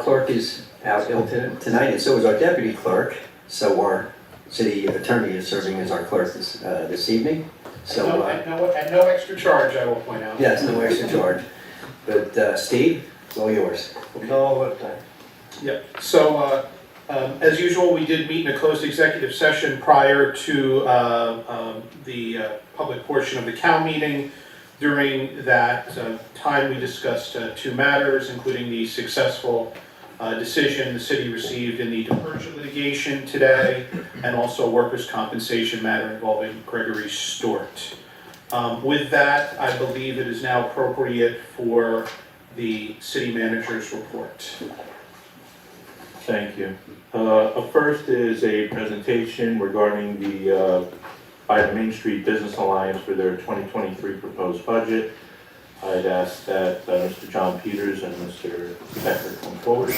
clerk is out ill tonight, and so is our deputy clerk. So our city attorney is serving as our clerk this evening. So at no extra charge, I will point out. yes, no extra charge. But Steve, it's all yours. No, what time? Yep. So as usual, we did meet in a closed executive session prior to the public portion of the COW meeting. During that time, we discussed two matters, including the successful decision the city received in the departure litigation today, and also a workers' compensation matter involving Gregory Stewart. With that, I believe it is now appropriate for the city manager's report. Thank you. First is a presentation regarding by the Main Street Business Alliance for their 2023 proposed budget. I'd ask that Mr. John Peters and Mr. Becker come forward.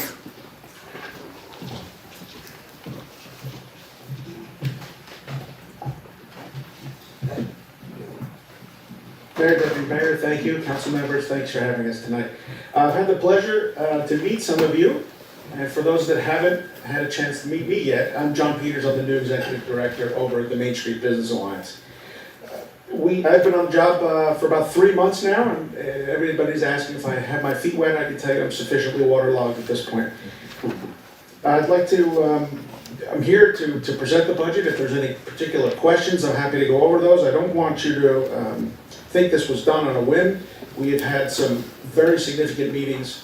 Mayor, Deputy Mayor, thank you. Council members, thanks for having us tonight. I've had the pleasure to meet some of you. And for those that haven't had a chance to meet me yet, I'm John Peters. I'm the new Executive Director over at the Main Street Business Alliance. I've been on the job for about 3 months now, and everybody's asking if I have my feet wet. I can tell you I'm sufficiently waterlogged at this point. I'd like to, I'm here to present the budget. If there's any particular questions, I'm happy to go over those. I don't want you to think this was done on a whim. We have had some very significant meetings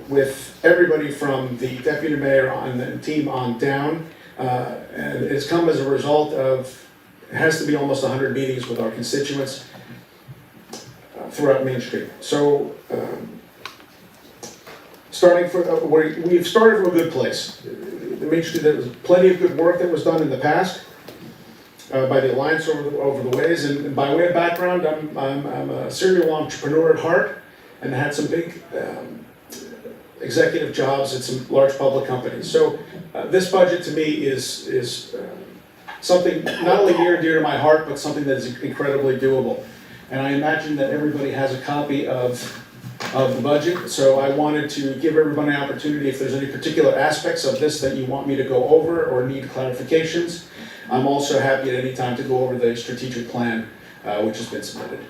with everybody from the deputy mayor on the team on down, and it's come as a result of, it has to be almost 100 meetings with our constituents throughout Main Street. So we've started from a good place. The Main Street, there was plenty of good work that was done in the past by the Alliance over the ways, and by way of background, I'm a serial entrepreneur at heart, and had some big executive jobs at some large public companies. So this budget to me is something not only near and dear to my heart, but something that is incredibly doable. And I imagine that everybody has a copy of the budget, so I wanted to give everybody an opportunity. If there's any particular aspects of this that you want me to go over or need clarifications, I'm also happy at any time to go over the strategic plan which has been submitted.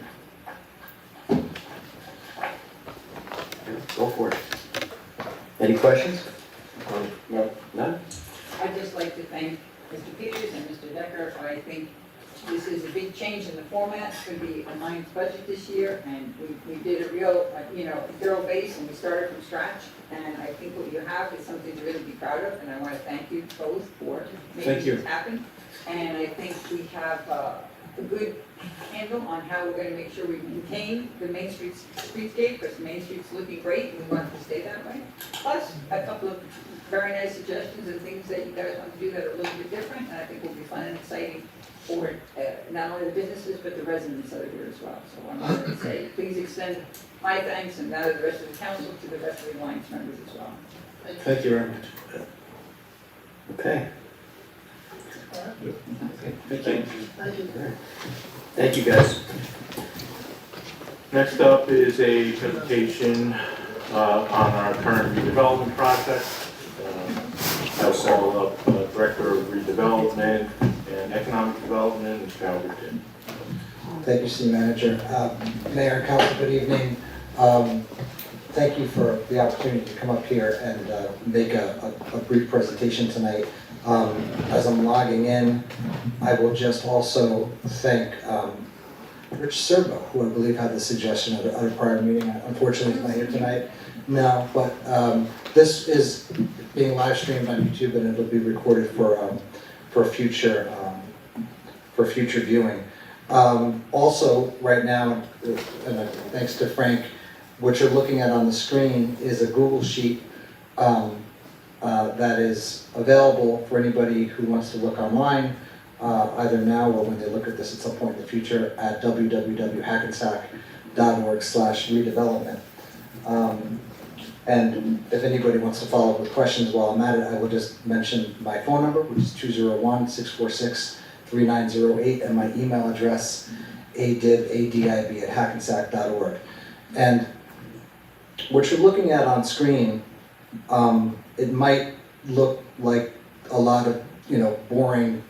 Go for it. Any questions? No. None? I'd just like to thank Mr. Peters and Mr. Decker. I think this is a big change in the format for the Alliance budget this year, and we did a real, thorough base, and we started from scratch. And I think what you have is something to really be proud of, and I want to thank you both for making this happen. And I think we have a good handle on how we're going to make sure we maintain the Main Street streetscape, because Main Street's looking great, and we want it to stay that way. Plus, a couple of very nice suggestions and things that you guys want to do that are a little bit different, and I think will be fun and exciting for not only the businesses, but the residents that are here as well. So I wanted to say, please extend my thanks, and now to the rest of the council, to the rest of the Alliance members as well. Thank you very much. Okay. Thank you. Thank you, guys. Next up is a presentation on our current redevelopment project. I'll call up Director of Redevelopment and Economic Development, Mr. Alberton. Thank you, City Manager. Mayor and Council, good evening. Thank you for the opportunity to come up here and make a brief presentation tonight. As I'm logging in, I will just also thank Rich Serbo, who I believe had the suggestion at a prior meeting. Unfortunately, he's not here tonight. No, but this is being live streamed on YouTube, and it'll be recorded for future viewing. Also, right now, and thanks to Frank, what you're looking at on the screen is a Google Sheet that is available for anybody who wants to look online, either now or when they look at this at some point in the future at www.hackensack.org/redevelopment. And if anybody wants to follow up with questions while I'm at it, I will just mention my phone number, which is 201-646-3908, and my email address, adib@hackensack.org. And what you're looking at on screen, it might look like a lot of, boring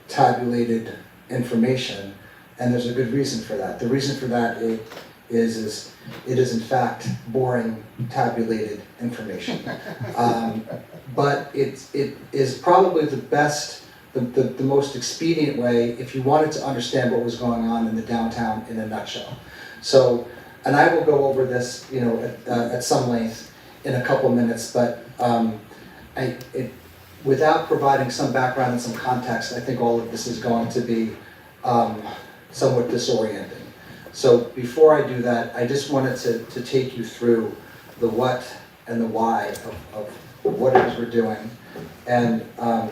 tabulated information, and there's a good reason for that. The reason for that is it is in fact boring tabulated information. But it is probably the best, the most expedient way if you wanted to understand what was going on in the downtown in a nutshell. So, and I will go over this, at some length in a couple minutes, but without providing some background and some context, I think all of this is going to be somewhat disorienting. So before I do that, I just wanted to take you through the what and the why of what it is we're doing. And I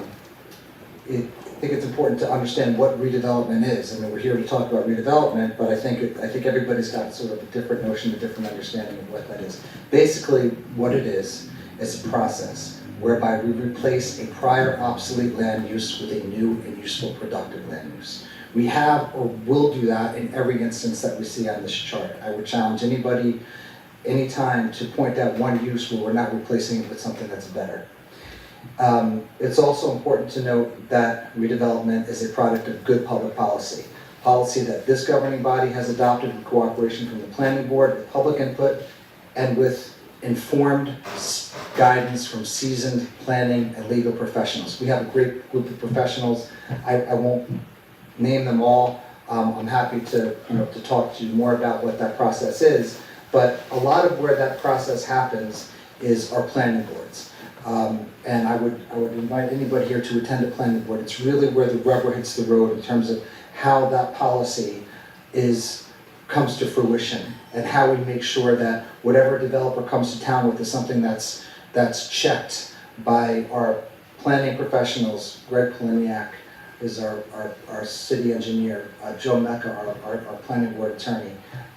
think it's important to understand what redevelopment is. I mean, we're here to talk about redevelopment, but I think everybody's got sort of a different notion, a different understanding of what that is. Basically, what it is a process whereby we replace a prior obsolete land use with a new and useful productive land use. We have or will do that in every instance that we see on this chart. I would challenge anybody, anytime, to point out one use where we're not replacing it with something that's better. It's also important to note that redevelopment is a product of good public policy. Policy that this governing body has adopted in cooperation from the planning board, with public input, and with informed guidance from seasoned planning and legal professionals. We have a great group of professionals. I won't name them all. I'm happy to talk to you more about what that process is, but a lot of where that process happens is our planning boards. And I would invite anybody here to attend a planning board. It's really where the rubber hits the road in terms of how that policy comes to fruition, and how we make sure that whatever developer comes to town with is something that's checked by our planning professionals. Greg Poliniak is our city engineer, Joe Mecca, our planning board attorney.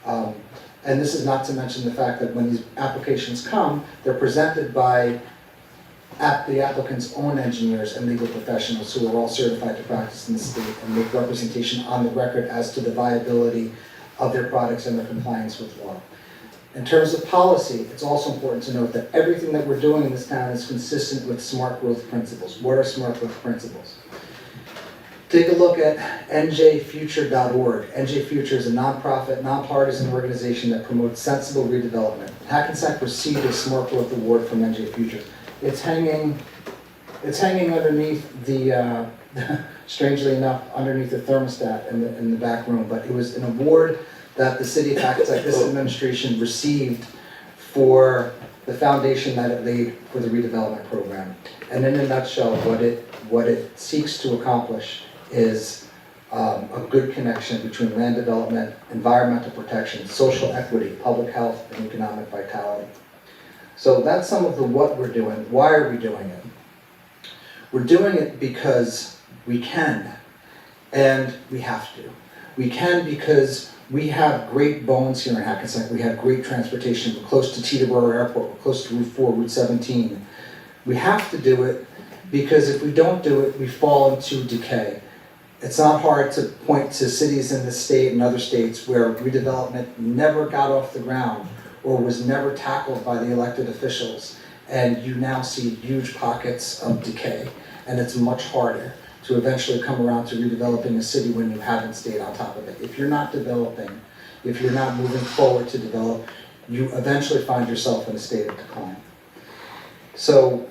And this is not to mention the fact that when these applications come, they're presented by the applicant's own engineers and legal professionals who are all certified to practice in the state and make representation on the record as to the viability of their products and their compliance with law. In terms of policy, it's also important to note that everything that we're doing in this town is consistent with smart growth principles. What are smart growth principles? Take a look at njfuture.org. NJ Future is a nonprofit, nonpartisan organization that promotes sensible redevelopment. Hackensack received a Smart Growth Award from NJ Future. It's hanging underneath the, strangely enough, underneath the thermostat in the back room. But it was an award that the city of Hackensack, this administration, received for the foundation that it laid for the redevelopment program. And in a nutshell, what it seeks to accomplish is a good connection between land development, environmental protection, social equity, public health, and economic vitality. So that's some of the what we're doing. Why are we doing it? We're doing it because we can, and we have to. We can because we have great bones here in Hackensack. We have great transportation. We're close to Teterboro Airport. We're close to Route 4, Route 17. We have to do it because if we don't do it, we fall into decay. It's not hard to point to cities in this state and other states where redevelopment never got off the ground or was never tackled by the elected officials, and you now see huge pockets of decay. And it's much harder to eventually come around to redeveloping a city when you haven't stayed on top of it. If you're not developing, if you're not moving forward to develop, you eventually find yourself in a state of decline. So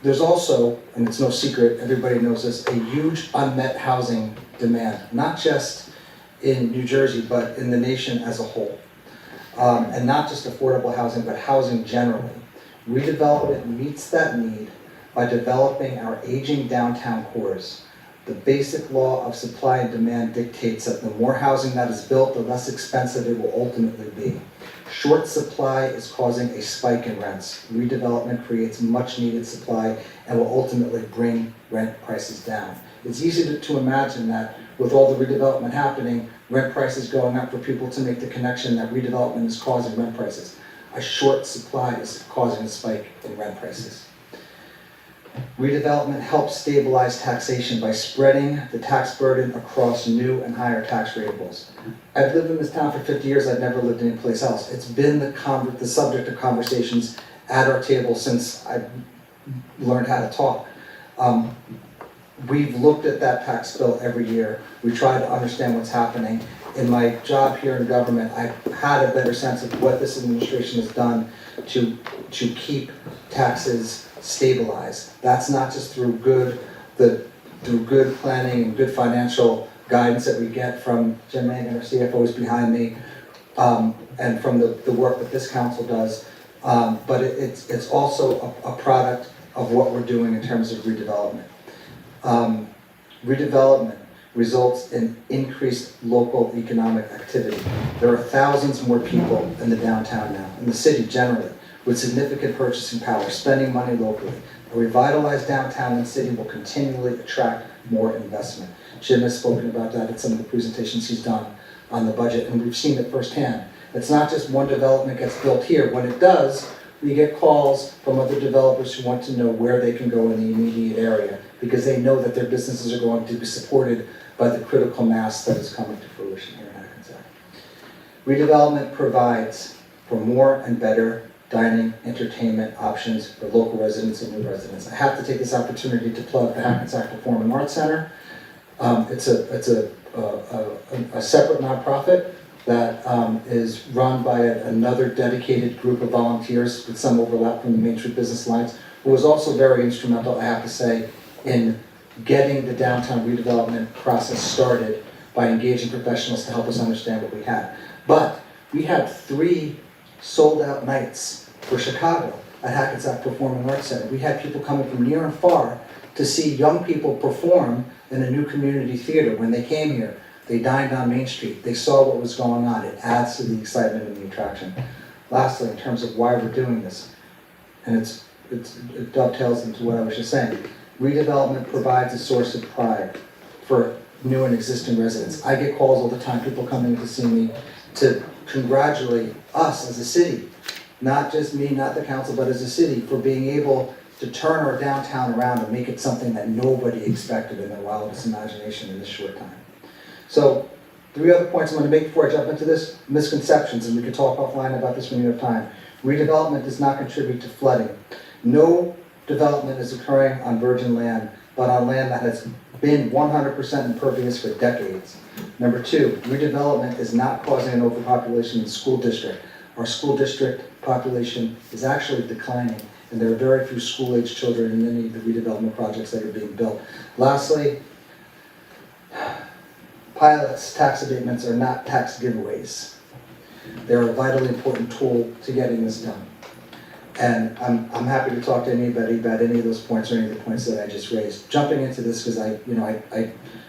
there's also, and it's no secret, everybody knows this, a huge unmet housing demand, not just in New Jersey, but in the nation as a whole. And not just affordable housing, but housing generally. Redevelopment meets that need by developing our aging downtown cores. The basic law of supply and demand dictates that the more housing that is built, the less expensive it will ultimately be. Short supply is causing a spike in rents. Redevelopment creates much needed supply and will ultimately bring rent prices down. It's easy to imagine that with all the redevelopment happening, rent prices going up for people to make the connection that redevelopment is causing rent prices. A short supply is causing a spike in rent prices. Redevelopment helps stabilize taxation by spreading the tax burden across new and higher tax rateables. I've lived in this town for 50 years, I've never lived anyplace else. It's been the subject of conversations at our table since I've learned how to talk. We've looked at that tax bill every year. We try to understand what's happening. In my job here in government, I've had a better sense of what this administration has done to keep taxes stabilized. That's not just through good planning and good financial guidance that we get from Jim Mangan, our CFO, is behind me, and from the work that this council does. But it's also a product of what we're doing in terms of redevelopment. Redevelopment results in increased local economic activity. There are thousands more people in the downtown now, in the city generally, with significant purchasing power, spending money locally. A revitalized downtown and city will continually attract more investment. Jim has spoken about that in some of the presentations he's done on the budget, and we've seen it firsthand. It's not just one development gets built here. When it does, we get calls from other developers who want to know where they can go in the immediate area, because they know that their businesses are going to be supported by the critical mass that is coming to fruition here in Hackensack. Redevelopment provides for more and better dining, entertainment options for local residents and new residents. I have to take this opportunity to plug the Hackensack Performing Arts Center. It's a separate nonprofit that is run by another dedicated group of volunteers with some overlap from the Main Street Business Alliance, who was also very instrumental, I have to say, in getting the downtown redevelopment process started by engaging professionals to help us understand what we had. But we had 3 sold-out nights for Chicago at Hackensack Performing Arts Center. We had people coming from near and far to see young people perform in a new community theater. When they came here, they dined on Main Street. They saw what was going on. It adds to the excitement and the attraction. Lastly, in terms of why we're doing this, and it dovetails into what I was just saying, redevelopment provides a source of pride for new and existing residents. I get calls all the time, people coming to see me to congratulate us as a city, not just me, not the council, but as a city, for being able to turn our downtown around and make it something that nobody expected in their wildest imagination in this short time. So, 3 other points I'm going to make before I jump into this. Misconceptions, and we can talk offline about this when you have time. Redevelopment does not contribute to flooding. No development is occurring on virgin land, but on land that has been 100% impervious for decades. Number 2, redevelopment is not causing an overpopulation in the school district. Our school district population is actually declining, and there are very few school-age children in many of the redevelopment projects that are being built. Lastly, pilots, tax abatements are not tax giveaways. They're a vitally important tool to getting this done. And I'm happy to talk to anybody about any of those points or any of the points that I just raised. Jumping into this, because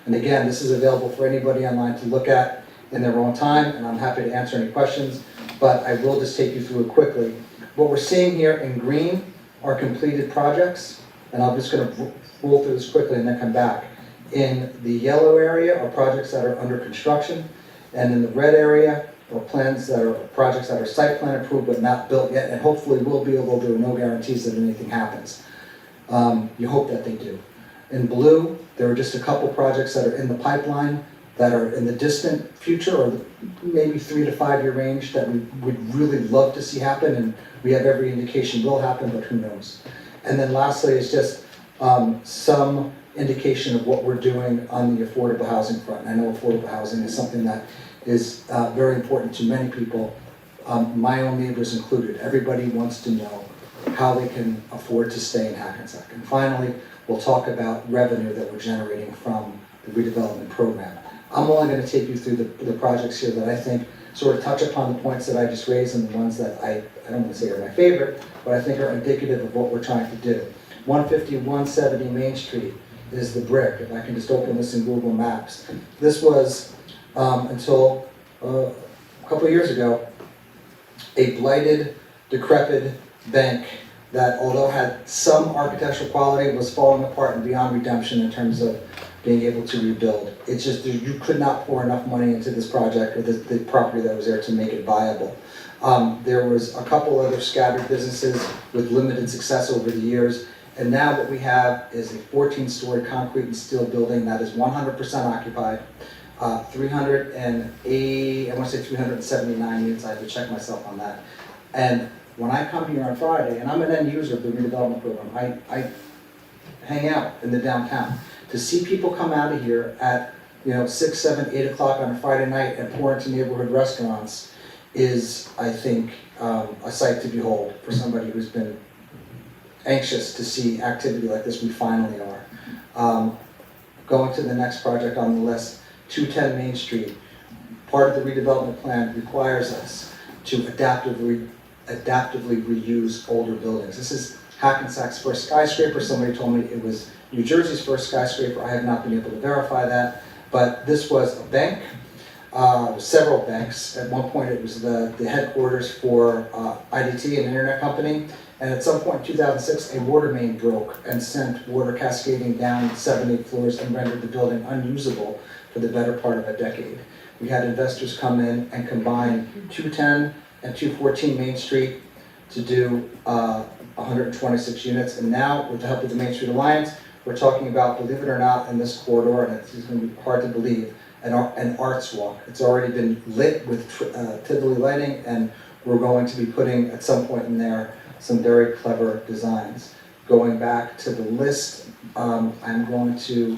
and again, this is available for anybody online to look at in their own time, and I'm happy to answer any questions, but I will just take you through it quickly. What we're seeing here in green are completed projects, and I'm just going to roll through this quickly and then come back. In the yellow area are projects that are under construction, and in the red area are projects that are site plan approved but not built yet, and hopefully will be, although there are no guarantees that anything happens. You hope that they do. In blue, there are just a couple projects that are in the pipeline that are in the distant future, or maybe 3 to 5 year range, that we would really love to see happen, and we have every indication will happen, but who knows. And then lastly is just some indication of what we're doing on the affordable housing front. I know affordable housing is something that is very important to many people, my own neighbors included. Everybody wants to know how they can afford to stay in Hackensack. And finally, we'll talk about revenue that we're generating from the redevelopment program. I'm only going to take you through the projects here that I think sort of touch upon the points that I just raised, and the ones that I don't want to say are my favorite, but I think are indicative of what we're trying to do. 150, 170 Main Street is the brick. If I can just open this in Google Maps. This was, until a couple of years ago, a blighted, decrepit bank that, although had some architectural quality, was falling apart and beyond redemption in terms of being able to rebuild. It's just, you could not pour enough money into this project or the property that was there to make it viable. There was a couple other scattered businesses with limited success over the years, And now what we have is a 14-story concrete and steel building that is 100% occupied. 380, I want to say 379 units, I have to check myself on that. And when I come here on Friday, and I'm an end user of the redevelopment program, I hang out in the downtown. To see people come out of here at 6, 7, 8 o'clock on a Friday night and pour into neighborhood restaurants is, I think, a sight to behold for somebody who's been anxious to see activity like this. We finally are. Going to the next project on the list, 210 Main Street. Part of the redevelopment plan requires us to adaptively reuse older buildings. This is Hackensack's first skyscraper. Somebody told me it was New Jersey's first skyscraper. I have not been able to verify that, but this was a bank, several banks. At one point it was the headquarters for IDT, an internet company, and at some point in 2006 a water main broke and sent water cascading down 7, 8 floors and rendered the building unusable for the better part of a decade. We had investors come in and combine 210 and 214 Main Street to do 126 units, and now with the help of the Main Street Alliance, we're talking about, believe it or not, in this corridor, and it's going to be hard to believe, an arts walk. It's already been lit with Tivoli lighting, and we're going to be putting at some point in there some very clever designs. Going back to the list, I'm going to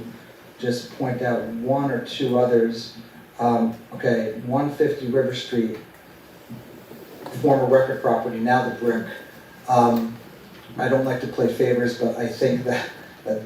just point out one or two others. 150 River Street, former record property, now the brick. I don't like to play favors, but I think that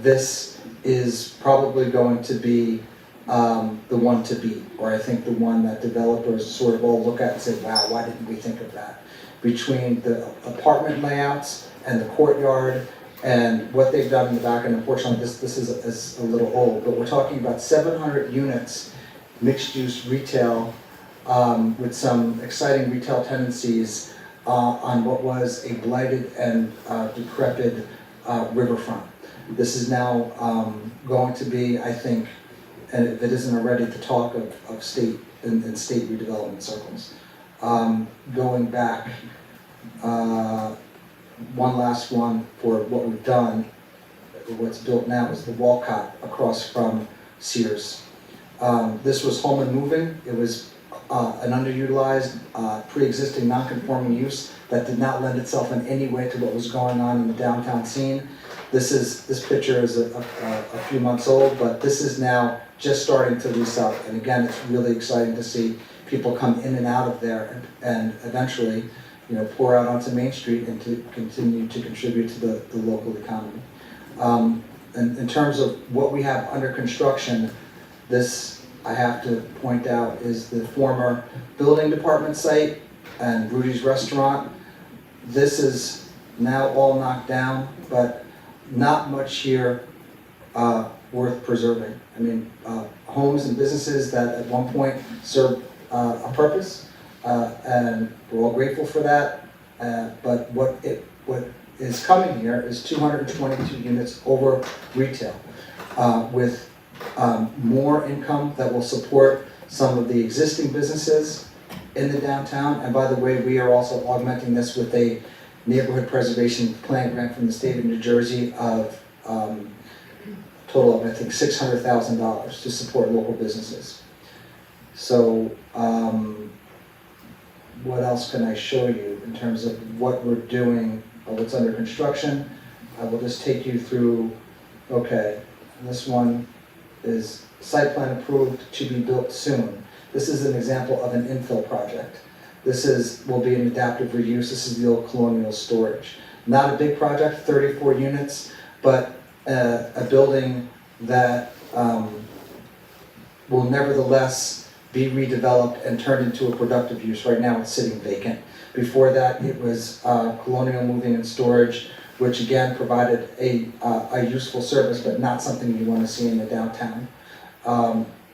this is probably going to be the one to beat, or I think the one that developers sort of all look at and say, wow, why didn't we think of that? Between the apartment layouts and the courtyard and what they've done in the back, and unfortunately this is a little old, but we're talking about 700 units, mixed-use retail, with some exciting retail tendencies on what was a blighted and decrepit riverfront. This is now going to be, I think, and if it isn't already, the talk of state and state redevelopment circles. Going back, one last one for what we've done, what's built now is the Walcott across from Sears. This was home and moving. It was an underutilized, pre-existing non-conforming use that did not lend itself in any way to what was going on in the downtown scene. This picture is a few months old, but this is now just starting to lease up. And again, it's really exciting to see people come in and out of there and eventually, pour out onto Main Street and to continue to contribute to the local economy. And in terms of what we have under construction, this, I have to point out, is the former building department site and Rudy's Restaurant. This is now all knocked down, but not much here worth preserving. I mean, homes and businesses that at one point served a purpose, and we're all grateful for that. But what is coming here is 222 units over retail, with more income that will support some of the existing businesses in the downtown. And by the way, we are also augmenting this with a neighborhood preservation plan grant from the state of New Jersey of total of, I think, $600,000 to support local businesses. So what else can I show you in terms of what we're doing or what's under construction? I will just take you through, okay, this one is site plan approved to be built soon. This is an example of an infill project. This will be an adaptive reuse. This is the old colonial storage. Not a big project, 34 units, but a building that will nevertheless be redeveloped and turned into a productive use. Right now it's sitting vacant. Before that it was colonial moving and storage, which again provided a useful service, but not something you want to see in the downtown.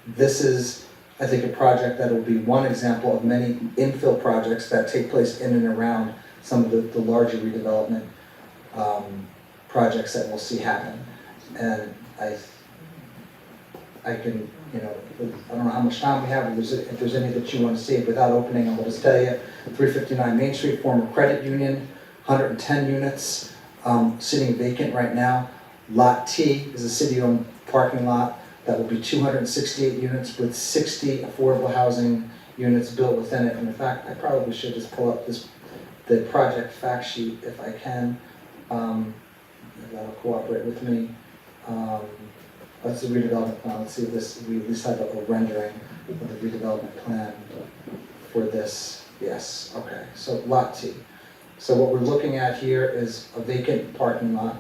This is, I think, a project that will be one example of many infill projects that take place in and around some of the larger redevelopment projects that we'll see happen. And I can, I don't know how much time we have, if there's any that you want to see without opening, I'll just tell you, 359 Main Street, former credit union, 110 units. sitting vacant right now. Lot T is a city-owned parking lot that will be 268 units with 60 affordable housing units built within it. And in fact, I probably should just pull up the project fact sheet if I can. If that'll cooperate with me. That's the redevelopment plan. Let's see if we at least have a rendering of the redevelopment plan for this. Yes, okay, so Lot T. So what we're looking at here is a vacant parking lot,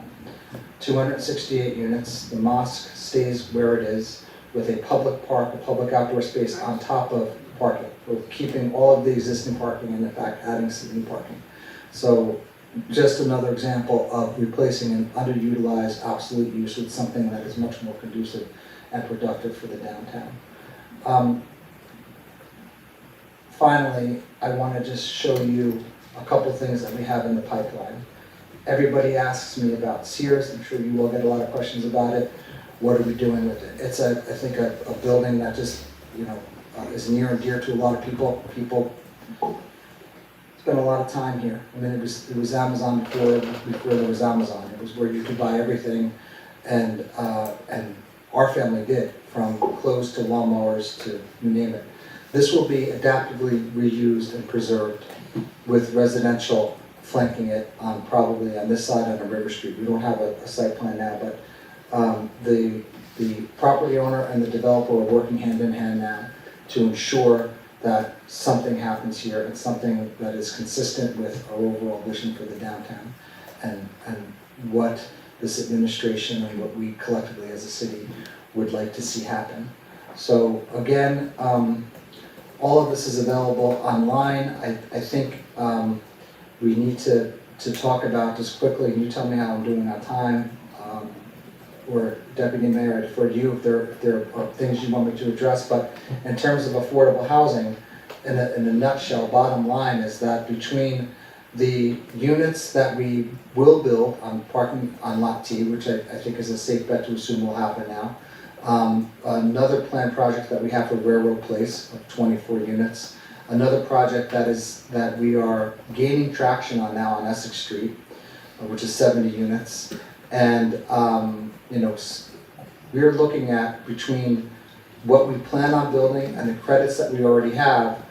268 units. The mosque stays where it is with a public park, a public outdoor space on top of parking. We're keeping all of the existing parking and in fact adding some new parking. So just another example of replacing an underutilized, obsolete use with something that is much more conducive and productive for the downtown. Finally, I want to just show you a couple things that we have in the pipeline. Everybody asks me about Sears. I'm sure you will get a lot of questions about it. What are we doing with it? It's I think a building that just, is near and dear to a lot of people. People spend a lot of time here. I mean, it was Amazon before there was Amazon. It was where you could buy everything, and our family did, from clothes to lawnmowers to you name it. This will be adaptively reused and preserved with residential flanking it probably on this side on River Street. We don't have a site plan now, but the property owner and the developer are working hand in hand now to ensure that something happens here and something that is consistent with our overall vision for the downtown and what this administration and what we collectively as a city would like to see happen. So again, all of this is available online. I think we need to talk about this quickly, and you tell me how I'm doing on time. Or Deputy Mayor, I defer to you if there are things you want me to address, but in terms of affordable housing, in a nutshell, bottom line is that between the units that we will build on parking on Lot T, which I think is a safe bet to assume will happen now, another planned project that we have for Railroad Place of 24 units, another project that we are gaining traction on now on Essex Street, which is 70 units, and we're looking at between what we plan on building and the credits that we already have,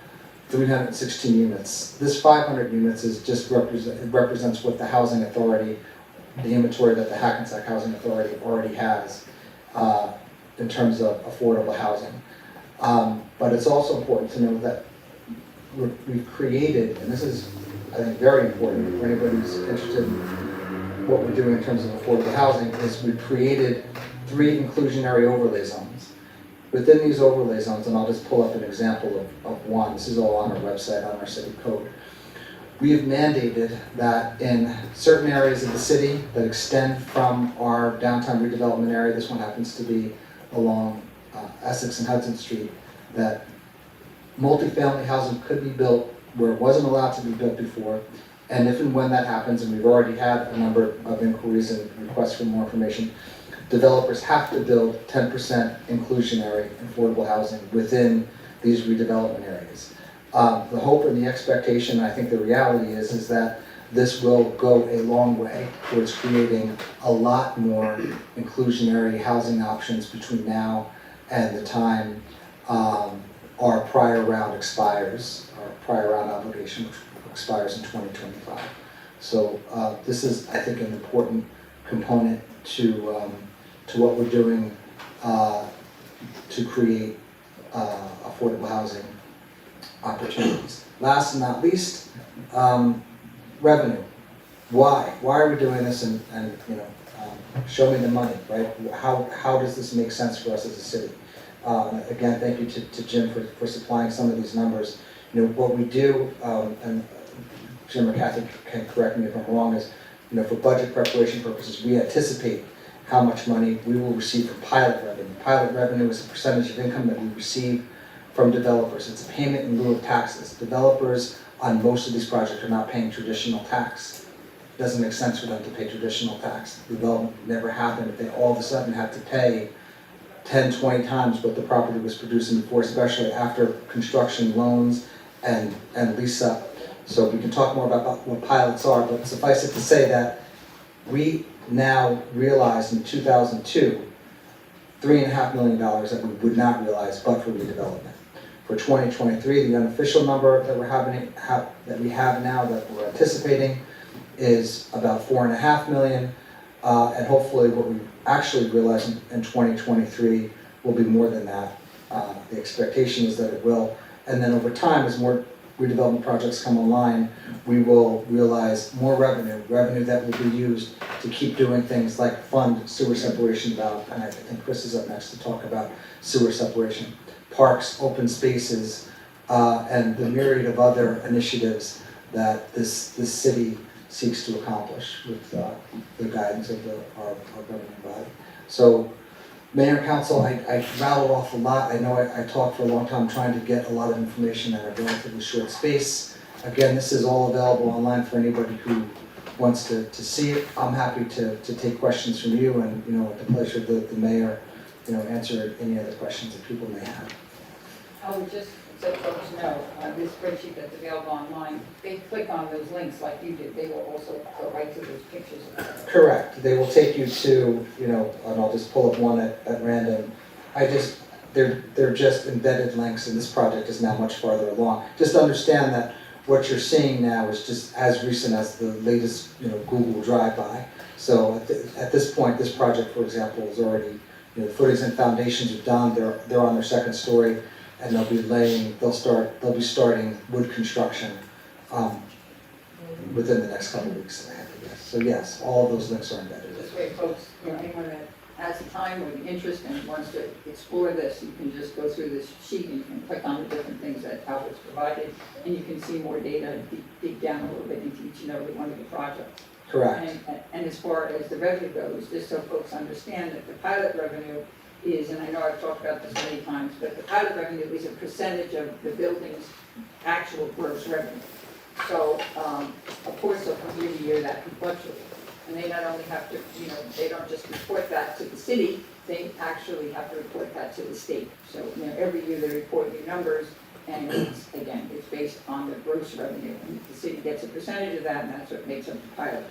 316 units. This 500 units is just represents what the housing authority, the inventory that the Hackensack Housing Authority already has in terms of affordable housing. But it's also important to know that we've created, and this is, I think, very important for anybody who's interested in what we're doing in terms of affordable housing, is we've created 3 inclusionary overlay zones. Within these overlay zones, and I'll just pull up an example of one, this is all on our website, on our city code. We have mandated that in certain areas of the city that extend from our downtown redevelopment area, this one happens to be along Essex and Hudson Street, that multifamily housing could be built where it wasn't allowed to be built before. And if and when that happens, and we've already had a number of inquiries and requests for more information, developers have to build 10% inclusionary affordable housing within these redevelopment areas. The hope and the expectation, I think the reality is that this will go a long way towards creating a lot more inclusionary housing options between now and the time our prior round expires, our prior round obligation expires in 2025. So this is, I think, an important component to what we're doing to create affordable housing opportunities. Last and not least, revenue. Why? Why are we doing this? And show me the money, right? How does this make sense for us as a city? Again, thank you to Jim for supplying some of these numbers. What we do, and Jim or Kathy can correct me if I'm wrong, is, for budget preparation purposes, we anticipate how much money we will receive from pilot revenue. Pilot revenue is a percentage of income that we receive from developers. It's a payment in lieu of taxes. Developers on most of these projects are not paying traditional tax. It doesn't make sense for them to pay traditional tax. Development never happened if they all of a sudden had to pay 10, 20 times what the property was producing before, especially after construction loans and lease up. So we can talk more about what pilots are, but suffice it to say that We now realize in 2002, $3.5 million that we would not realize but for redevelopment. For 2023, the unofficial number that we have now that we're anticipating is about $4.5 million, and hopefully what we actually realize in 2023 will be more than that. The expectation is that it will, and then over time, as more redevelopment projects come online, we will realize more revenue that will be used to keep doing things like fund sewer separation valve, and I think Chris is up next to talk about sewer separation, parks, open spaces, and the myriad of other initiatives that this city seeks to accomplish with the guidance of our governing body. So, Mayor and Council, I rattled off a lot. I know I talked for a long time trying to get a lot of information in a relatively short space. Again, this is all available online for anybody who wants to see it. I'm happy to take questions from you and, at the pleasure of the mayor, answer any other questions that people may have. I would just so folks know, this spreadsheet that's available online, they click on those links like you did, they will also go right to those pictures. Correct. They will take you to, and I'll just pull up one at random. They're just embedded links, and this project is now much farther along. Just understand that what you're seeing now is just as recent as the latest, Google drive-by. So at this point, this project, for example, is already, the footings and foundations are done. They're on their second story. And they'll be starting wood construction within the next couple of weeks, I have to guess. So yes, all of those links are embedded. This way, folks, anyone that has the time or the interest and wants to explore this, you can just go through this sheet and you can click on the different things that Albert's provided, and you can see more data and dig down a little bit into each and every one of the projects. Correct. And as far as the revenue goes, just so folks understand that the pilot revenue is, and I know I've talked about this many times, but the pilot revenue is a percentage of the building's actual gross revenue. So, of course, so from year to year, that can fluctuate. And they not only have to, they don't just report that to the city, they actually have to report that to the state. So, every year they report new numbers, and it's based on the gross revenue. And the city gets a percentage of that, and that's what makes up the pilot.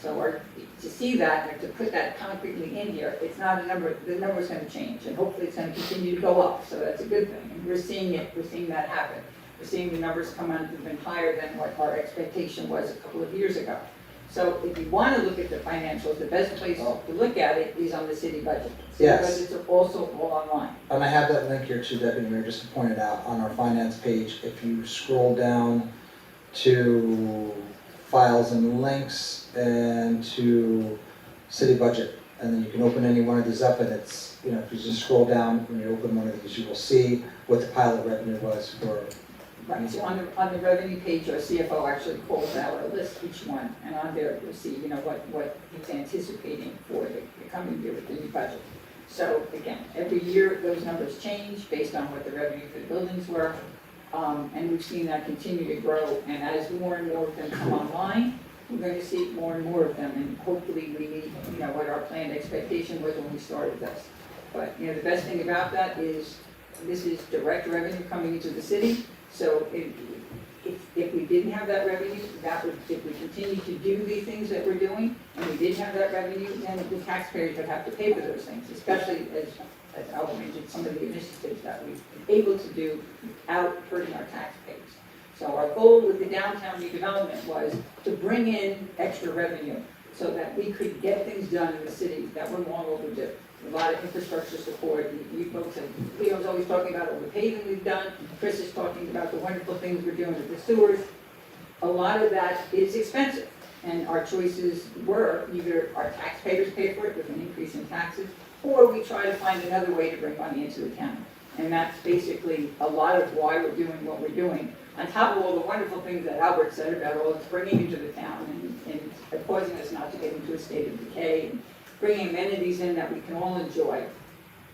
So to see that, and to put that concretely in here, it's not a number, the number's gonna change, and hopefully it's gonna continue to go up, so that's a good thing. And we're seeing that happen. We're seeing the numbers come out have been higher than what our expectation was a couple of years ago. So if you wanna look at the financials, the best place to look at it is on the city budget. City Yes. budgets are also all online. And I have that link here too, Deputy Mayor, just to point it out on our finance page. If you scroll down to files and links and to city budget, and then you can open any one of these up, and it's, if you just scroll down, when you open one of these, you will see what the pilot revenue was for. Right, so on the revenue page, our CFO actually calls out a list each one, and on there you'll see, what he's anticipating for the coming year with the new budget. So again, every year those numbers change based on what the revenue for the buildings were, and we've seen that continue to grow, and as more and more of them come online, we're going to see more and more of them, and hopefully we meet, what our planned expectation was when we started this. But, the best thing about that is this is direct revenue coming into the city, so if we didn't have that revenue, if we continue to do the things that we're doing, and we didn't have that revenue, then the taxpayers would have to pay for those things, especially as Albert mentioned, some of the initiatives that we've been able to do without hurting our taxpayers. So our goal with the downtown redevelopment was to bring in extra revenue so that we could get things done in the city that were long overdue. A lot of infrastructure support, you folks have, Leo's always talking about all the paving we've done, Chris is talking about the wonderful things we're doing with the sewers. A lot of that is expensive, and our choices were either our taxpayers pay for it with an increase in taxes, or we try to find another way to bring money into the town. And that's basically a lot of why we're doing what we're doing. On top of all the wonderful things that Albert said about all it's bringing into the town and causing us not to get into a state of decay, and bringing amenities in that we can all enjoy,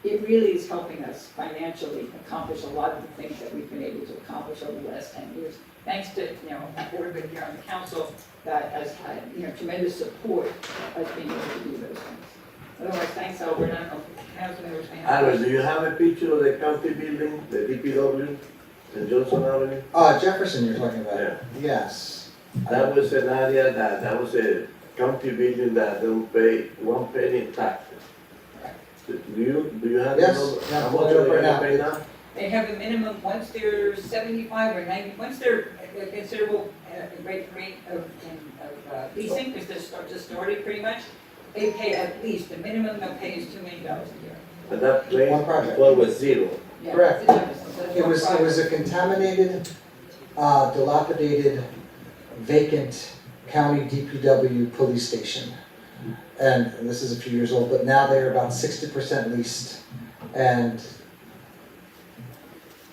it really is helping us financially accomplish a lot of the things that we've been able to accomplish over the last 10 years. Thanks to, everybody here on the council that has had, tremendous support of being able to do those things. Otherwise, thanks, Albert. I don't know if Councilman was saying. Albert, do you have a picture of the county building, the DPW, in Johnson Avenue? Jefferson you're talking about? Yeah. Yes. That was an area that was a county building that don't pay 1 penny in taxes. Do you have the Yes, number? yeah, How pull much it are up they right gonna now. pay now? They have a minimum, once they're 75 or 90, once they're a considerable rate of leasing, because they're just started pretty much, they pay at least, the minimum they'll pay is $2 million a year. And that place One project. was zero. Yeah, Correct. that's It one was project. a contaminated, dilapidated, vacant county DPW police station. And this is a few years old, but now they're about 60% leased. And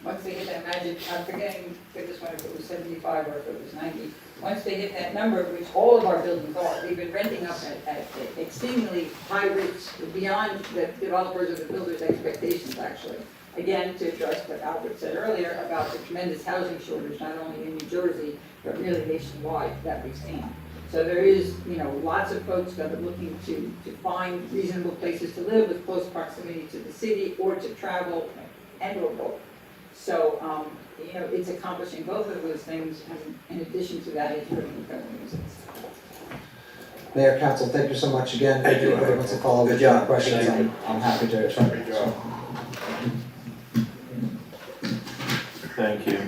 Once they hit that magic, I'm forgetting, this one, if it was 75 or if it was 90, once they hit that number, which all of our buildings are, we've been renting up at exceedingly high rates, beyond the developers or the builders' expectations, actually. Again, to address what Albert said earlier about the tremendous housing shortage, not only in New Jersey, but really nationwide that we've seen. So there is, lots of folks that are looking to find reasonable places to live with close proximity to the city or to travel and or both. So, it's accomplishing both of those things, and in addition to that, it's bringing revenue users. Mayor, Council, thank you so much again. Thank you, If anyone wants to follow up Good with any job. questions, Thank you. I'm happy to try. Great job. Thank you.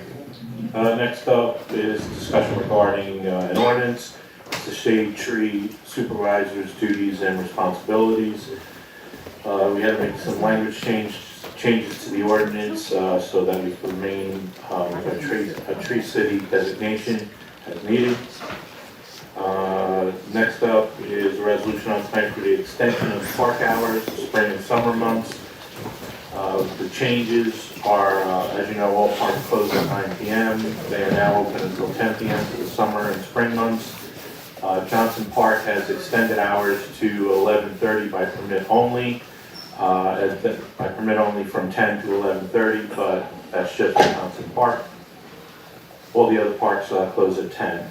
Next up is discussion regarding an ordinance, the shade tree supervisor's duties and responsibilities. We had to make some language changes to the ordinance so that we can remain a tree city designation as needed. Next up is a resolution on time for the extension of park hours, spring and summer months. The changes are, as you know, all parks close at 9 p.m. They are now open until 10 p.m. for the summer and spring months. Johnson Park has extended hours to 11:30 by permit only. By permit only from 10 to 11:30, but that's just Johnson Park. All the other parks close at 10.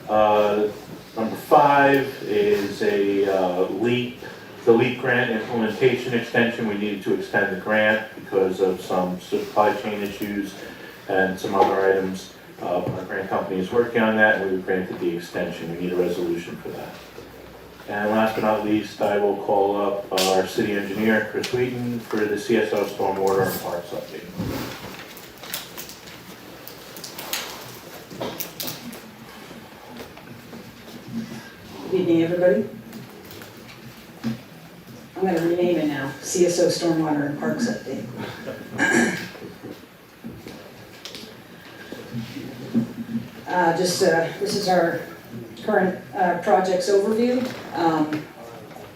Number 5 is the LEAP grant implementation extension. We needed to extend the grant because of some supply chain issues and some other items. Our grant company is working on that, and we were granted the extension. We need a resolution for that. And last but not least, I will call up our city engineer, Chris Wheaton, for the CSO stormwater and parks update. Good evening, everybody. I'm going to rename it now, CSO Stormwater and Parks Update. This is our current projects overview.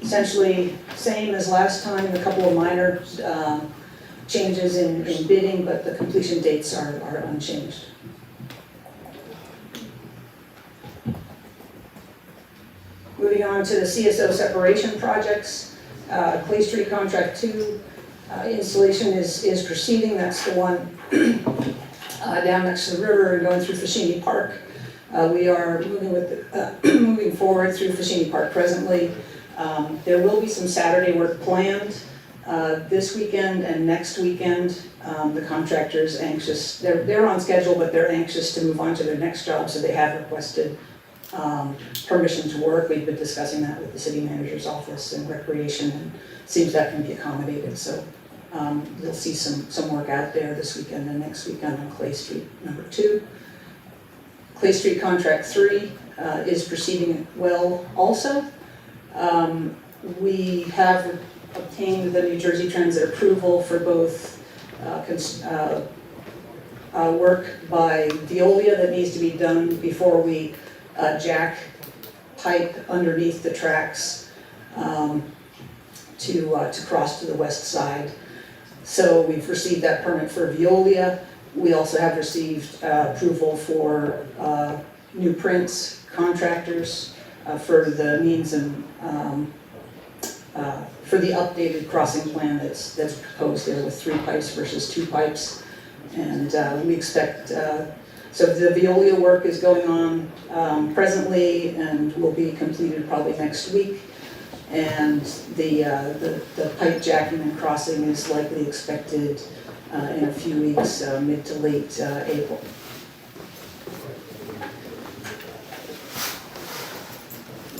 Essentially, same as last time, a couple of minor changes in bidding, but the completion dates are unchanged. Moving on to the CSO separation projects, Clay Street Contract 2 installation is proceeding. That's the one down next to the river and going through Fashini Park. We are moving forward through Fashini Park presently. There will be some Saturday work planned this weekend and next weekend. The contractor's anxious, they're on schedule, but they're anxious to move on to their next job, so they have requested permission to work. We've been discussing that with the city manager's office and recreation, and seems that can be accommodated. So you'll see some work out there this weekend and next weekend on Clay Street number 2. Clay Street Contract 3 is proceeding well also. We have obtained the New Jersey Transit approval for both work by Veolia that needs to be done before we jack pipe underneath the tracks to cross to the west side. So we've received that permit for Veolia. We also have received approval for New Prince contractors for the means and for the updated crossing plan that's proposed there with 3 pipes versus 2 pipes. And we expect, so the Veolia work is going on presently and will be completed probably next week. And the pipe jacking and crossing is likely expected in a few weeks, mid to late April.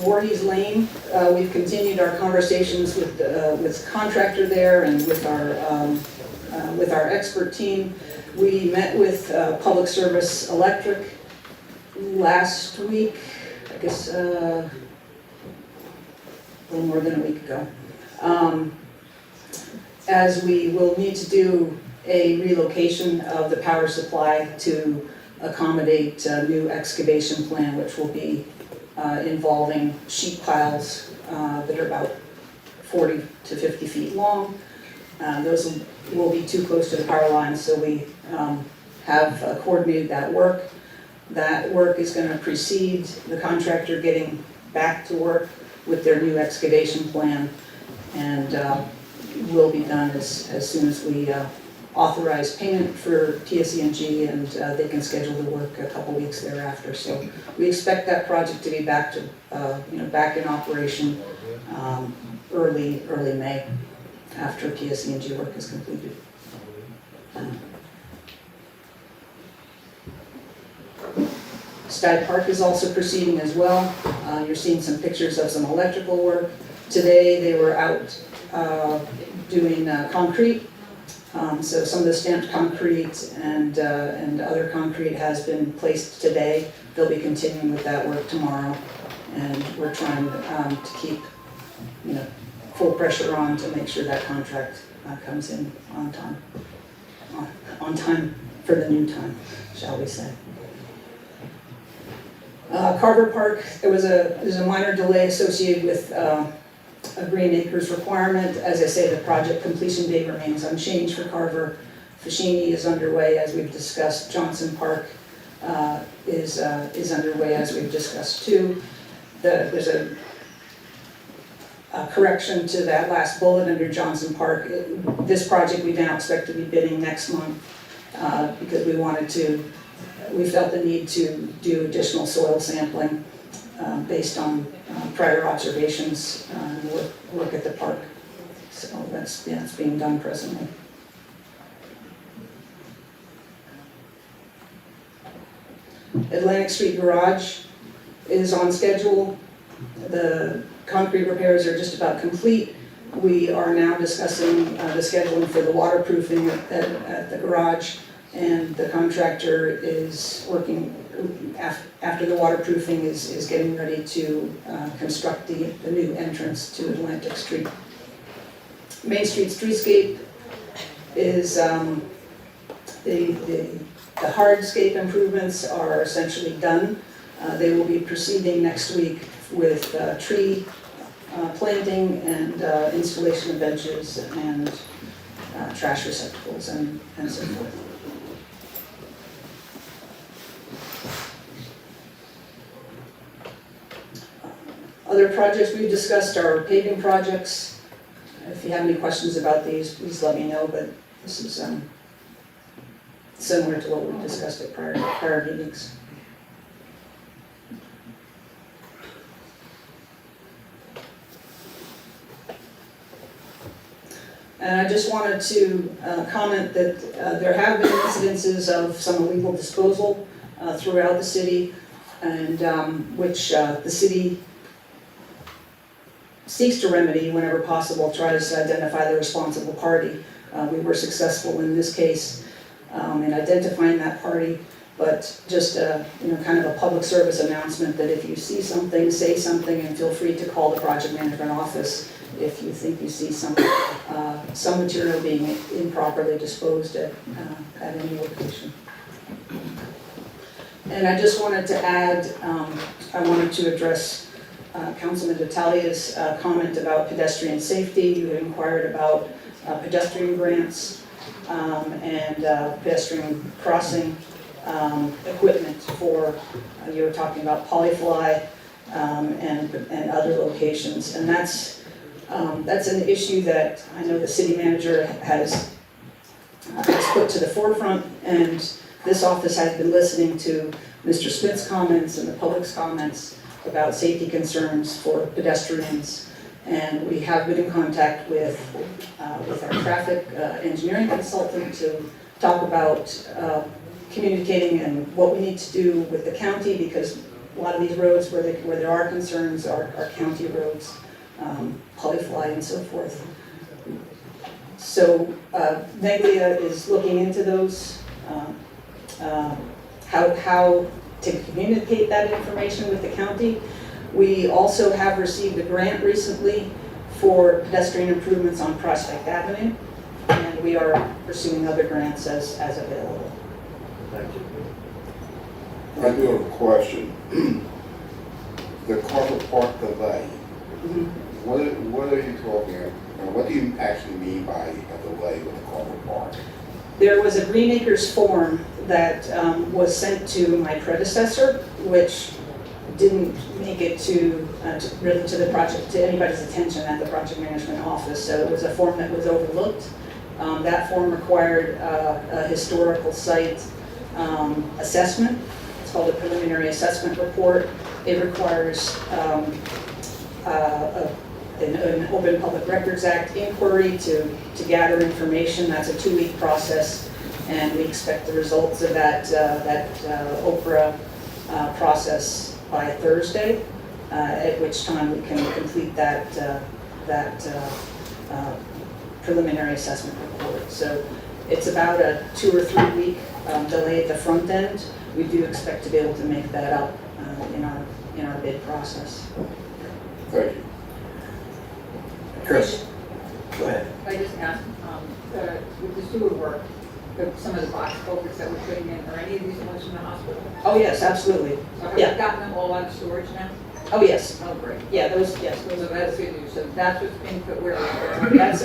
Voorhees Lane, we've continued our conversations with the contractor there and with our expert team. We met with Public Service Electric last week, I guess a little more than a week ago. As we will need to do a relocation of the power supply to accommodate a new excavation plan, which will be involving sheet piles that are about 40 to 50 feet long. Those will be too close to the power lines, so we have coordinated that work. That work is going to precede the contractor getting back to work with their new excavation plan, and will be done as soon as we authorize payment for TSE&G, and they can schedule the work a couple weeks thereafter. So we expect that project to be back to back in operation early May, after TSE&G work is completed. Stag Park is also proceeding as well. You're seeing some pictures of some electrical work. Today they were out doing concrete. So some of the stamped concrete and other concrete has been placed today. They'll be continuing with that work tomorrow, and we're trying to keep full pressure on to make sure that contract comes in on time for the new time, shall we say. Carver Park, there's a minor delay associated with a Green Acres requirement. As I say, the project completion date remains unchanged for Carver. Fashini is underway, as we've discussed. Johnson Park is underway, as we've discussed too. There's a correction to that last bullet under Johnson Park. This project we now expect to be bidding next month because we felt the need to do additional soil sampling based on prior observations and work at the park. So that's being done presently. Atlantic Street Garage is on schedule. The concrete repairs are just about complete. We are now discussing the scheduling for the waterproofing at the garage, and the contractor is working after the waterproofing is getting ready to construct the new entrance to Atlantic Street. Main Street streetscape is the hardscape improvements are essentially done. They will be proceeding next week with tree planting and installation of benches and trash receptacles and so forth. Other projects we've discussed are paving projects. If you have any questions about these, please let me know, but this is similar to what we discussed at prior meetings. And I just wanted to comment that there have been incidences of some illegal disposal throughout the city, and which the city seeks to remedy whenever possible, tries to identify the responsible party. We were successful in this case in identifying that party, but just kind of a public service announcement that if you see something, say something, and feel free to call the project management office if you think you see some material being improperly disposed at any location. And I just wanted to add, I wanted to address Councilman D'Italia's comment about pedestrian safety. You had inquired about pedestrian grants and pedestrian crossing equipment for, you were talking about Polyfly and other locations. And that's an issue that I know the city manager has put to the forefront, and this office has been listening to Mr. Smith's comments and the public's comments about safety concerns for pedestrians, and we have been in contact with our traffic engineering consultant to talk about communicating and what we need to do with the county, because a lot of these roads where there are concerns are county roads, polyfly and so forth. So Neglia is looking into those, how to communicate that information with the county. We also have received a grant recently for pedestrian improvements on Prospect Avenue, and we are pursuing other grants as available. Thank you. I do have a question. The Carver Park delay, Mhm. what are you talking about? What do you actually mean by a delay with the Carver Park? There was a Green Acres form that was sent to my predecessor, which didn't make it really to the project, to anybody's attention at the project management office. So it was a form that was overlooked. That form required a historical site assessment. It's called a preliminary assessment report. It requires an Open Public Records Act inquiry to gather information. That's a 2-week process, and we expect the results of that OPRA process by Thursday, at which time we can complete that preliminary assessment report. So it's about a 2 or 3 week delay at the front end. We do expect to be able to make that up in our bid process. Thank you. Chris, go ahead. I just asked, with the sewer work, some of the box culverts that we're putting in, are any of these ones from the hospital? Oh, yes, absolutely. So have you Yeah. gotten them all out of storage now? Oh, yes. Oh, great. Yeah, those So that's good news. So that's what's being put where?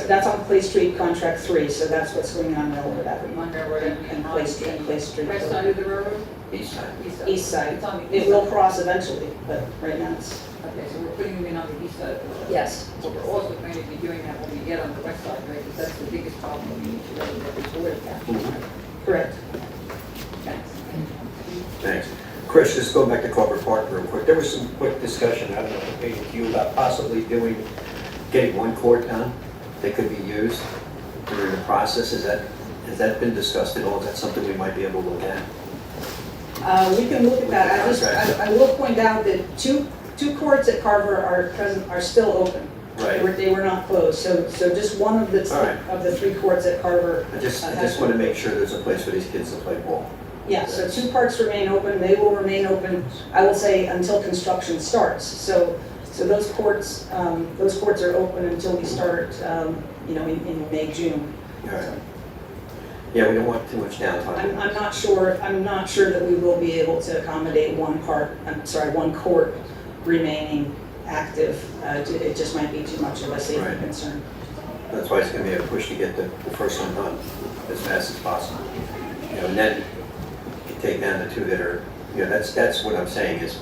that's on Clay Street Contract 3, so that's what's going on Railroad Avenue. On Railroad Avenue. And Clay Street. West side of the railroad? East side. East side. East side. It's on the It east will side. cross eventually, but right now it's, Okay, so we're putting them in on the east side of the road. yes. But we're also going to be doing that when we get on the west side, right? Because that's the biggest problem we need to really get the water capture. Correct. Thanks. Thanks. Chris, just going back to Carver Park real quick, there was some quick discussion, I don't know if it came to you, about possibly getting one court done that could be used during the process. Has that been discussed at all? Is that something we might be able to look at? We can look at that. I will point out that two courts at Carver are still open. Right. They were not closed, so just one of the All right. 3 courts at Carver. I just want to make sure there's a place for these kids to play ball. Yeah, so 2 parks remain open. They will remain open, I will say, until construction starts. So those courts are open until we start, in May, June. All right. Yeah, we don't want too much downtime. I'm not sure that we will be able to accommodate one court remaining active. It just might be too much of a safety Right. concern. That's why it's going to be a push to get the first one done as fast as possible. And then you take down the 2 that are, that's what I'm saying is,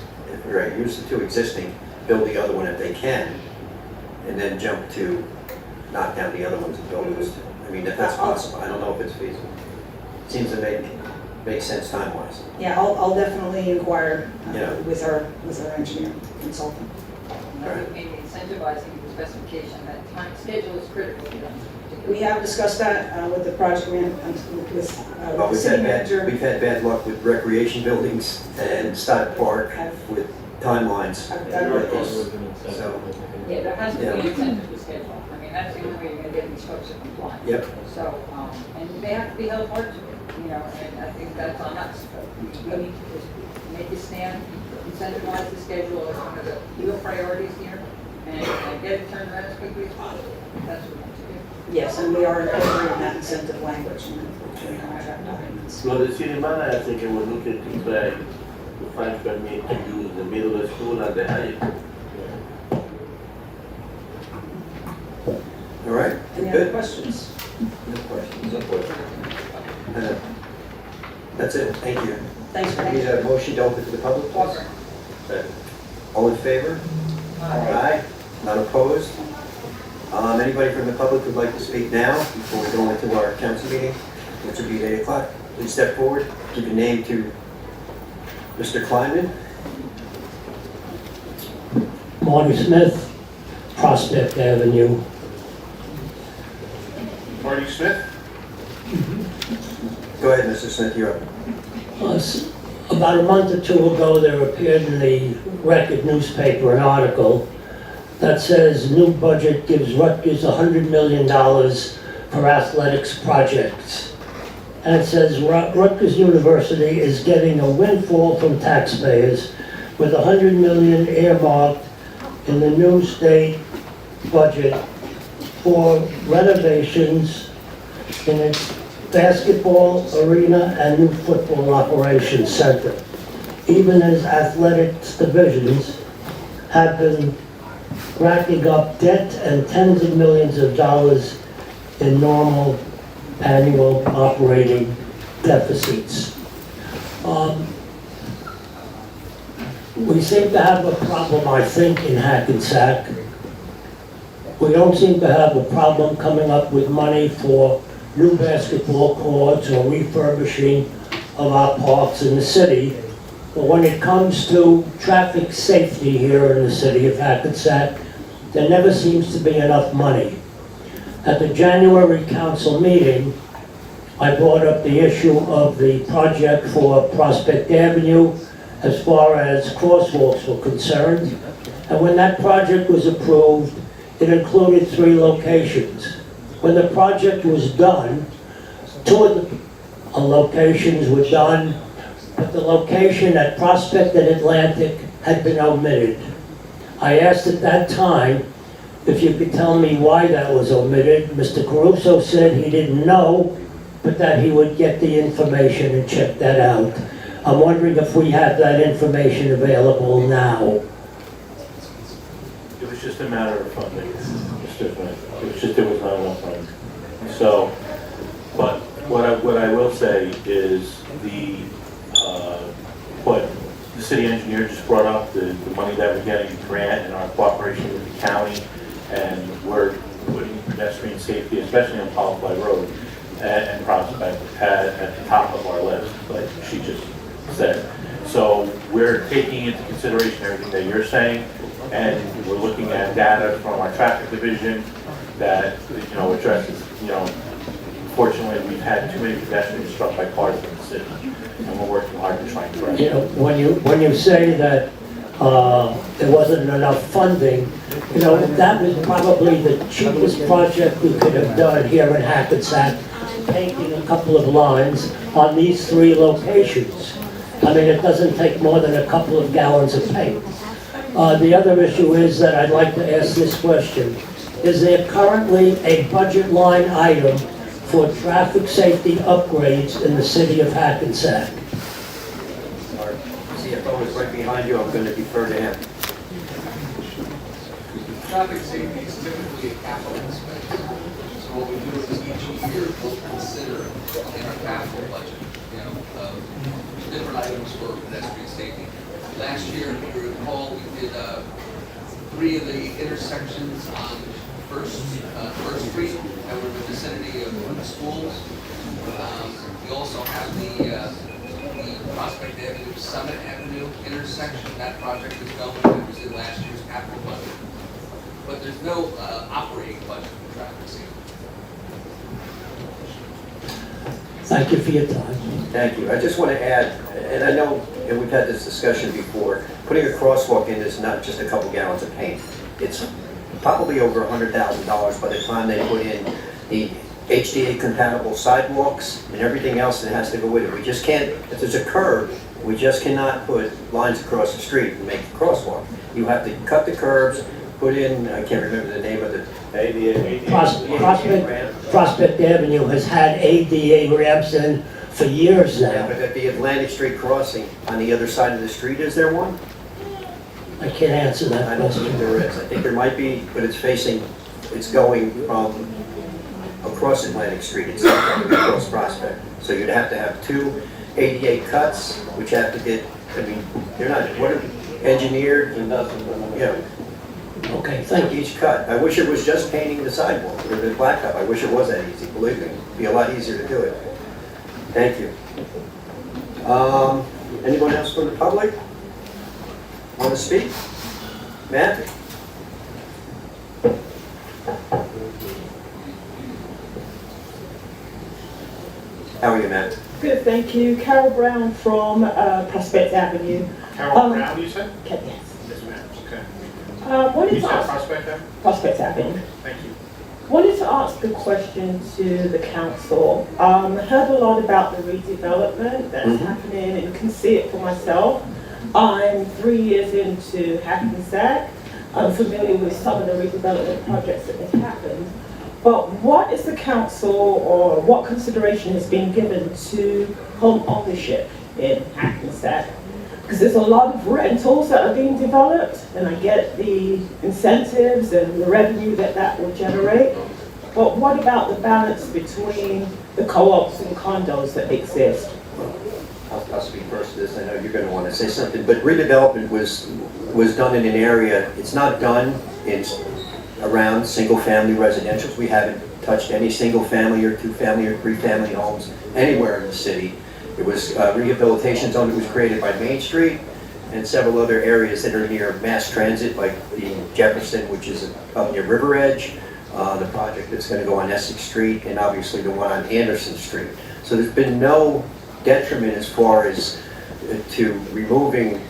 use the 2 existing, build the other one if they can, and then jump to knock down the other ones and build those 2. I mean, if that's possible, I don't know if it's feasible. Seems to make sense time-wise. Yeah, I'll definitely inquire Yeah. with our engineer consultant. And I think maybe incentivizing the specification, that time schedule is critical to them. We have discussed that with the project with But the city manager. we've had bad luck with recreation buildings and Stoddard Park with timelines. I've like this. So, Yeah, there has to be Yeah. an incentive to schedule. I mean, that's the only way you're going to get these folks to comply. Yep. So, and they have to be held hard to it, and I think that's on us. We need to just make a stand, incentivize the schedule as one of the real priorities here, and get it turned around as quickly as possible. That's what we have to do. Yes, and we are incorporating that incentive language in the contract documents. So the city manager, I think, will look into try to find permit to use the middle school and the high school. all right, Any other good. questions? No questions. That's it, thank you. Thanks for Need having a motion to open to the public? Walker. All in favor? Aye. Not opposed? Anybody from the public who'd like to speak now before we go into our council meeting, which will be at 8 o'clock? Please step forward, give your name to Mr. Kleinman. Marty Smith, Prospect Avenue. Marty Smith? Go ahead, Mr. Smith, you're up. About a month or two ago, there appeared in the Record newspaper an article that says new budget gives Rutgers $100 million for athletics projects. And it says Rutgers University is getting a windfall from taxpayers with $100 million earmarked in the new state budget for renovations in its basketball arena and new football operations center. Even as athletics divisions have been racking up debt and tens of millions of dollars in normal annual operating deficits. We seem to have a problem, I think, in Hackensack. We don't seem to have a problem coming up with money for new basketball courts or refurbishing of our parks in the city. But when it comes to traffic safety here in the city of Hackensack, there never seems to be enough money. At the January council meeting, I brought up the issue of the project for Prospect Avenue as far as crosswalks were concerned. And when that project was approved, it included 3 locations. When the project was done, 2 of the locations were done, but the location at Prospect and Atlantic had been omitted. I asked at that time if you could tell me why that was omitted. Mr. Caruso said he didn't know, but that he would get the information and check that out. I'm wondering if we have that information available now. It was just a matter of funding, Mr. Smith. It was just, there was not enough funding. So, but what I will say is what the city engineer just brought up, the money that we're getting, the grant, and our cooperation with the county, and we're putting pedestrian safety, especially on Polyfly Road and Prospect, at the top of our list, like she just said. So we're taking into consideration everything that you're saying, and we're looking at data from our traffic division that, addresses, unfortunately, we've had too many pedestrians struck by cars in the city, and we're working hard to try and correct it. When you say that there wasn't enough funding, that was probably the cheapest project we could have done here in Hackensack, painting a couple of lines on these 3 locations. I mean, it doesn't take more than a couple of gallons of paint. The other issue is that I'd like to ask this question. Is there currently a budget line item for traffic safety upgrades in the city of Hackensack? Our CFO is right behind you, I'm going to defer to him. Traffic safety is typically a capital expense. So what we do is each year we'll consider in our capital budget, different items for pedestrian safety. Last year, if you recall, we did 3 of the intersections on First Street that were in the vicinity of the schools. We also have the Prospect Avenue, Summit Avenue intersection. That project is going. It was in last year's capital budget. But there's no operating budget for traffic safety. Thank you for your time. Thank you. I just want to add, and I know, and we've had this discussion before, putting a crosswalk in is not just a couple gallons of paint. It's probably over $100,000 by the time they put in the HDA compatible sidewalks and everything else that has to go with it. We just can't, if there's a curb, we just cannot put lines across the street and make a crosswalk. You have to cut the curbs, put in, I can't remember the name of the Prospect Avenue has had ADA ramps in for years Yeah, now. but at the Atlantic Street crossing, on the other side of the street, is there one? I can't answer that I don't think question. there is. I think there might be, but it's going from across Atlantic Street, it's not going across Prospect. So you'd have to have 2 ADA cuts, which have to get, they're not, what are engineered, Okay, thank you. each cut. I wish it was just painting the sidewalk, or the blacktop. I wish it was that easy, believe me. It'd be a lot easier to do it. Thank you. Anyone else from the public want to speak? Matt? How are you, Matt? Good, thank you. Carol Brown from Prospect Avenue. Carol Brown, you said? Yes. Yes, ma'am, okay. Wanted You to said ask, Prospect Ave? Prospect Avenue. Thank you. Wanted to ask a question to the council. Heard a lot about the redevelopment that's happening and can see it for myself. I'm 3 years into Hackensack. I'm familiar with some of the redevelopment projects that have happened. But what is the council, or what consideration has been given to home ownership in Hackensack? Because there's a lot of rentals that are being developed, and I get the incentives and the revenue that that will generate. But what about the balance between the co-ops and condos that exist? I'll speak first to this, I know you're gonna wanna say something, but redevelopment was done in an area, it's not done in, around single-family residentials. We haven't touched any single-family or two-family or three-family homes anywhere in the city. It was rehabilitation zone that was created by Main Street and several other areas that are near mass transit, like the Jefferson, which is up near River Edge, the project that's gonna go on Essex Street, and obviously the one on Anderson Street. So there's been no detriment as far as to removing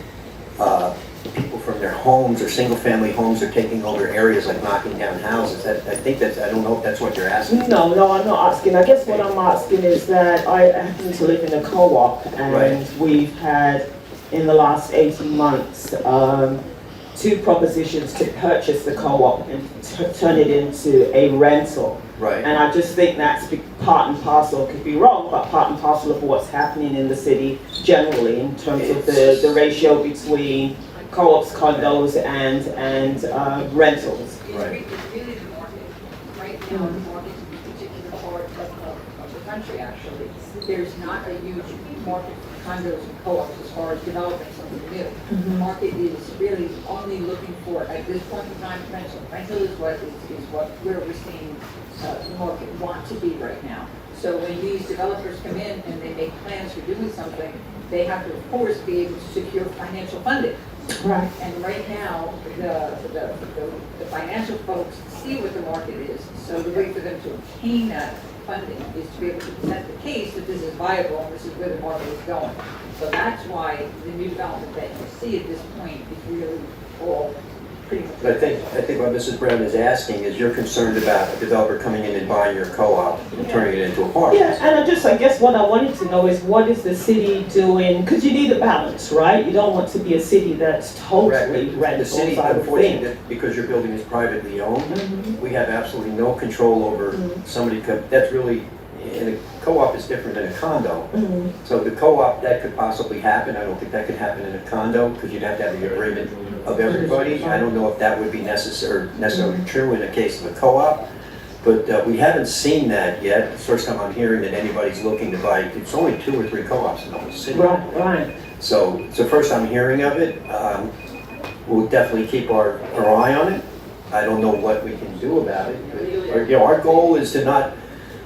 people from their homes or single-family homes or taking over areas like knocking down houses. I think that's, I don't know if that's what you're asking. No, I'm not asking. I guess what I'm asking is that I happen to live in a co-op, and Right. we've had, in the last 18 months, 2 propositions to purchase the co-op and turn it into a rental. Right. And I just think that's part and parcel, could be wrong, but part and parcel of what's happening in the city generally in terms of the ratio between co-ops, condos, and rentals. Right. It's really the market. Right now, the market in a particular part of the country, actually, there's not a huge market for condos and co-ops as far as developing something new. The market is really only looking for, at this point in time, rental. Rental is what where we're seeing the market want to be right now. So when these developers come in and they make plans for doing something, they have to, of course, be able to secure financial funding. Right. And right now, the financial folks see what the market is, so the way for them to obtain that funding is to be able to present the case that this is viable and this is where the market is going. So that's why the new development that you see at this point is really all pretty much. But I think what Mrs. Brown is asking is you're concerned about a developer coming in and buying your co-op and turning it into apartments. Yeah, and I guess what I wanted to know is what is the city doing, because you need a balance, right? You don't want to be a city that's totally The rental, city, I would unfortunately, think. because your building is privately owned, we have absolutely no control over somebody, that's really, and a co-op is different than a condo. So the co-op, that could possibly happen. I don't think that could happen in a condo, because you'd have to have the agreement of everybody. I don't know if that would be necessarily true in the case of a co-op, but we haven't seen that yet. It's the first time I'm hearing that anybody's looking to buy, it's only 2 or 3 co-ops in the whole city. Right. So it's the first I'm hearing of it. We'll definitely keep our eye on it. I don't know what we can do about it, but our goal is to not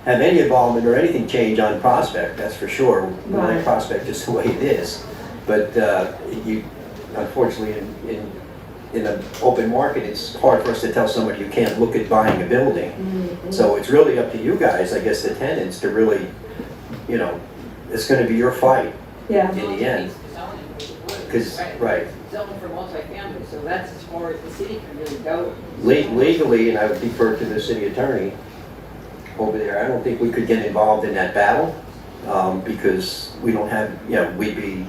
have any involvement or anything change on Prospect, that's for sure. We like Right. Prospect just the way it is. But unfortunately, in an open market, it's hard for us to tell somebody you can't look at buying a building. So it's really up to you guys, I guess, the tenants, to really, it's gonna be your fight Yeah. in the end. Because, right, Zoning for multifamily, so that's as far as the city can really go. legally, and I would defer to the city attorney over there, I don't think we could get involved in that battle, because we don't have, we'd be,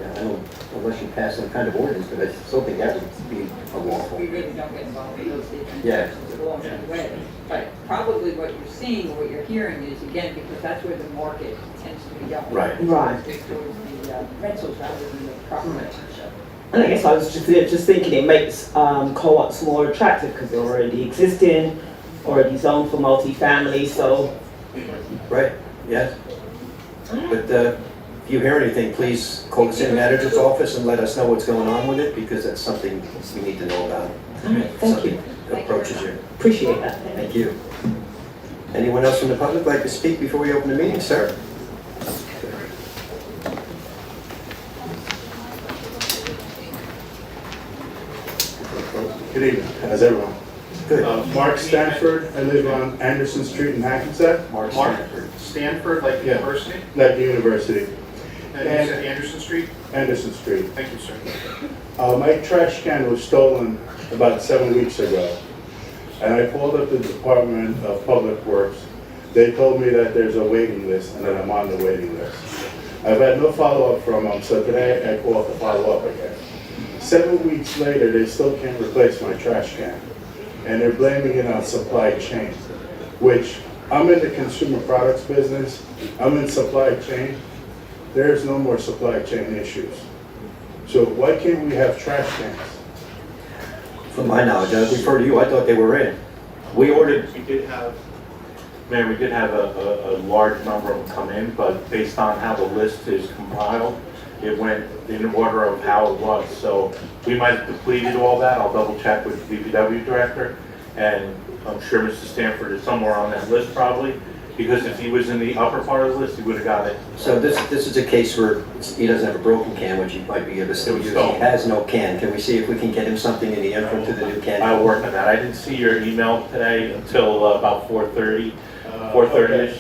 I don't, unless you pass some kind of ordinance, but I still think that would be unlawful. We really don't get involved in those different Yeah. transactions along the way. But probably what you're seeing or what you're hearing is, again, because that's where the market tends to be going. Right. Right. Towards the rentals rather than the property ownership. And I guess I was just thinking it makes co-ops more attractive because they're already existing, already zoned for multifamily, so. Right, yes. But if you hear anything, please call the city manager's office and let us know what's going on with it, because that's something we need to know about. All right, thank you. Something approaches you. Appreciate that. Thank you. Anyone else from the public like to speak before we open the meeting, sir? Good evening, how's everyone? Good. Mark Stanford, I live on Anderson Street in Hackensack. Mark Stanford. Stanford, like the Yeah. university? like the university, And you said Anderson Street? Anderson Street. Thank you, sir. My trash can was stolen about 7 weeks ago, and I called up the Department of Public Works. They told me that there's a waiting list and that I'm on the waiting list. I've had no follow-up from them, so today I called to follow up again. 7 weeks later, they still can't replace my trash can, and they're blaming it on supply chain, which I'm in the consumer products business, I'm in supply chain. There's no more supply chain issues. So why can't we have trash cans? From my knowledge, I refer to you, I thought they were in. We ordered, We did have, Mayor, we did have a large number of them come in, but based on how the list is compiled, it went in order of how it was. So we might have depleted all that. I'll double check with the DPW director. And I'm sure Mr. Stanford is somewhere on that list probably, because if he was in the upper part of the list, he would have got it. so this is a case where he doesn't have a broken can, which he might be able to still use. He has no can. Can we see if we can get him something in the interim to the new can? I'll work on that. I didn't see your email today until about 4:30, 4:30ish.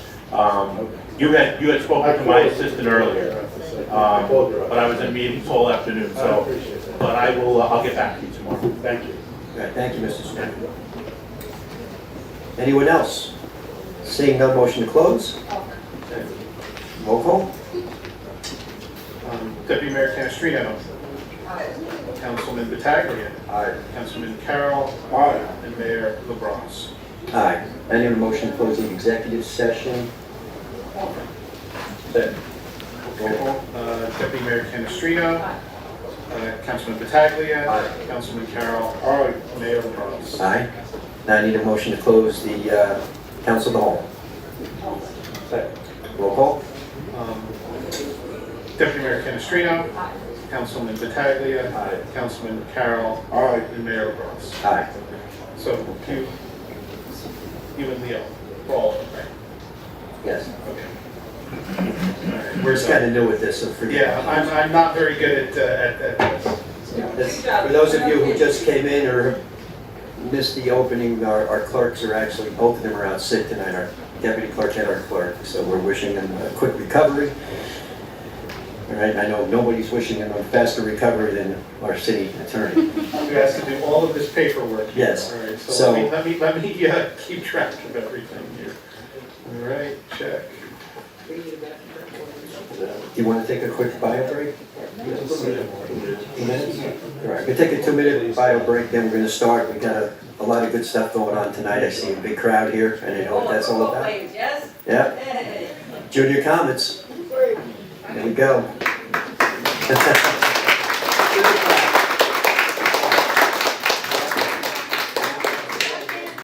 You had spoken to my assistant earlier, but I was in meetings all afternoon, so, but I'll get back to you tomorrow. Thank you. All right, thank you, Mr. Smith. Anyone else? Seeing no motion to close? Roll call? Deputy Mayor Canestrino. Councilman Pataglia. Aye. Councilman Carroll. Aye. And Mayor LaBrus. Aye. I need a motion to close the executive session. Roll call. Deputy Mayor Canestrino. Councilman Pataglia. Aye. Councilman Carroll. Mayor LaBrus. Aye. Now I need a motion to close the council of the whole. Roll call? Deputy Mayor Canestrino. Councilman Pataglia. Councilman Carroll. And Mayor LaBrus. Aye. So you and Leo, for all of them, right? Yes. Okay. All right, We're just kind of new with this, so forgive me. Yeah, I'm not very good at this. For those of you who just came in or missed the opening, our clerks are actually, both of them are out sick tonight, our deputy clerk and our clerk, so we're wishing them a quick recovery. All right, I know nobody's wishing them a faster recovery than our city attorney. Who has to do all of this paperwork. Yes. All right, So- so let me keep track of everything here. All right, check. Do you want to take a quick bio break? 2 minutes? All right, we'll take a 2-minute bio break, then we're going to start. We got a lot of good stuff going on tonight. I see a big crowd here, and I know what that's all about. Yes? Yeah, Junior Comets. There we go.